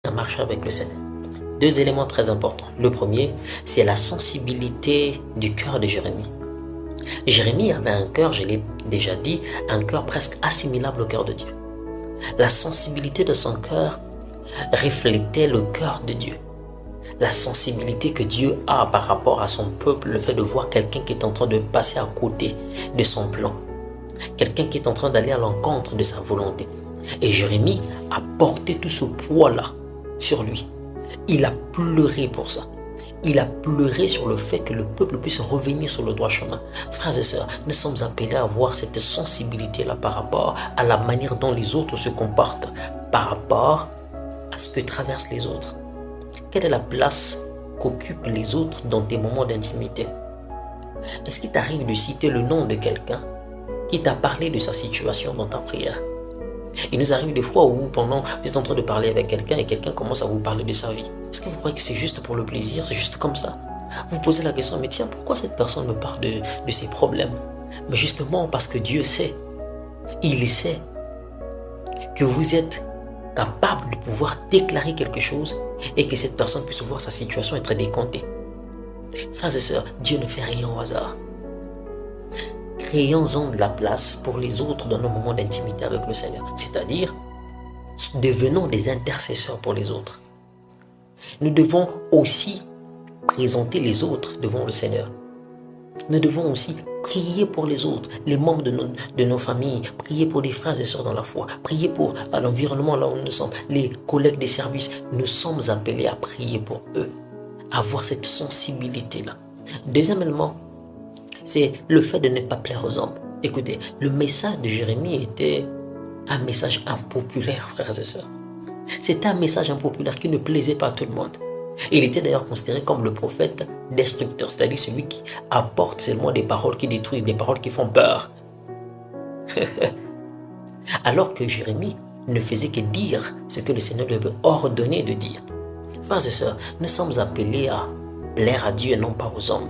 à marcher avec le Seigneur. Deux éléments très importants. Le premier, c'est la sensibilité du cœur de Jérémie. Jérémie avait un cœur, je l'ai déjà dit, un cœur presque assimilable au cœur de Dieu. La sensibilité de son cœur reflétait le cœur de Dieu. La sensibilité que Dieu a par rapport à son peuple, le fait de voir quelqu'un qui est en train de passer à côté de son plan. Quelqu'un qui est en train d'aller à l'encontre de sa volonté. Et Jérémie a porté tout ce poids-là sur lui. Il a pleuré pour ça. Il a pleuré sur le fait que le peuple puisse revenir sur le droit chemin. Frères et sœurs, nous sommes appelés à avoir cette sensibilité-là par rapport à la manière dont les autres se comportent, par rapport à ce que traversent les autres. Quelle est la place qu'occupent les autres dans tes moments d'intimité? Est-ce qu'il t'arrive de citer le nom de quelqu'un qui t'a parlé de sa situation dans ta prière? Il nous arrive des fois où pendant vous êtes en train de parler avec quelqu'un et quelqu'un commence à vous parler de sa vie. Est-ce que vous croyez que c'est juste pour le plaisir? C'est juste comme ça? Vous posez la question, mais tiens, pourquoi cette personne me parle de ses problèmes? Mais justement parce que Dieu sait, il sait que vous êtes capable de pouvoir déclarer quelque chose et que cette personne puisse voir sa situation être décomptée. Frères et sœurs, Dieu ne fait rien au hasard. Créons-en de la place pour les autres dans nos moments d'intimité avec le Seigneur. C'est-à-dire, devenons des intercesseurs pour les autres. Nous devons aussi présenter les autres devant le Seigneur. Nous devons aussi prier pour les autres, les membres de nos familles, prier pour les frères et sœurs dans la foi, prier pour l'environnement là où nous sommes, les collègues des services. Nous sommes appelés à prier pour eux, avoir cette sensibilité-là. Deuxième élément, c'est le fait de ne pas plaire aux hommes. Écoutez, le message de Jérémie était un message impopulaire, frères et sœurs. C'était un message impopulaire qui ne plaisait pas à tout le monde. Il était d'ailleurs considéré comme le prophète destructeur, c'est-à-dire celui qui apporte seulement des paroles qui détruisent, des paroles qui font peur. Alors que Jérémie ne faisait que dire ce que le Seigneur lui avait ordonné de dire. Frères et sœurs, nous sommes appelés à plaire à Dieu et non pas aux hommes.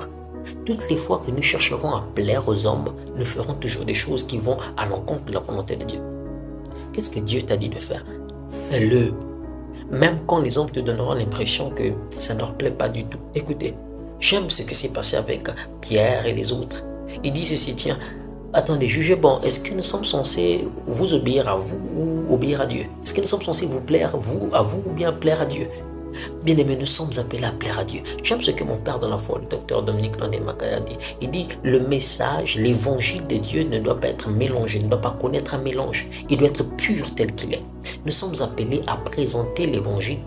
Toutes les fois que nous chercherons à plaire aux hommes, nous ferons toujours des choses qui vont à l'encontre de la volonté de Dieu. Qu'est-ce que Dieu t'a dit de faire? Fais-le. Même quand les hommes te donneront l'impression que ça ne leur plaît pas du tout. Écoutez, j'aime ce qui s'est passé avec Pierre et les autres. Il dit ceci, tiens, attendez, jugez bon, est-ce que nous sommes censés vous obéir à vous ou obéir à Dieu? Est-ce que nous sommes censés vous plaire à vous ou bien plaire à Dieu? Bien aimés, nous sommes appelés à plaire à Dieu. J'aime ce que mon père dans la foi, le docteur Dominique Landé-Makaya dit. Il dit, le message, l'évangile de Dieu ne doit pas être mélangé, ne doit pas connaître un mélange. Il doit être pur tel qu'il est. Nous sommes appelés à présenter l'évangile